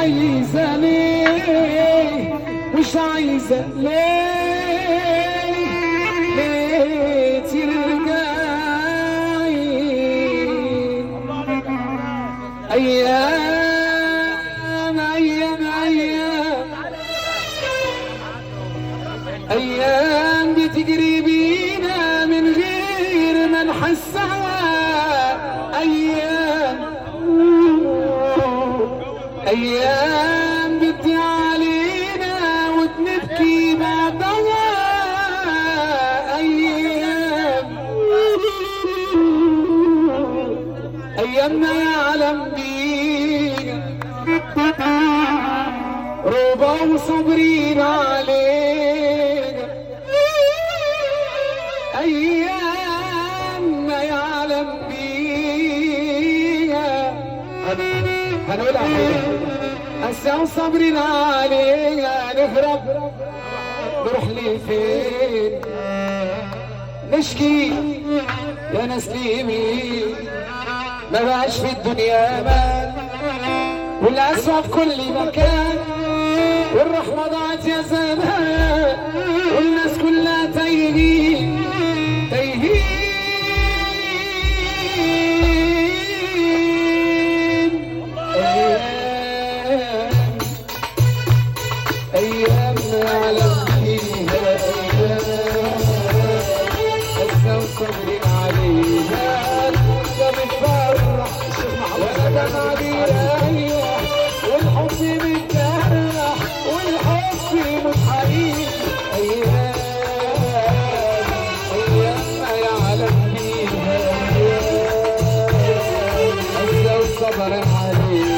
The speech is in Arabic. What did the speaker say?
عايزة ليه، مش عايزة ليه، ليه ترجعي. أيام أيام أيام أيام بتجري بينا من غير ما نحسها. أيام بتدي علينا وبنبكي بعدها. أيام ما يعلم بينا رضا وصابرين علينا. أيام ما يعلم بينا هنقولها حلوة. أسا وصابرين علينا نهرب نروح لفين، نشكي يا ناس ليمين. ما بقاش في الدنيا امان والأسوأ في كل مكان، والرحمة ضاعت يا زمان والناس كلها تايهين تايهين. أيام ما يعلم فيها أيام أسا وصابرين عليها. ده بتفرح ولا دمع بيريح، والحب متجرح والحب مش حقيقي. أيام ما يعلم فيها أيام أسا وصابرين عليها.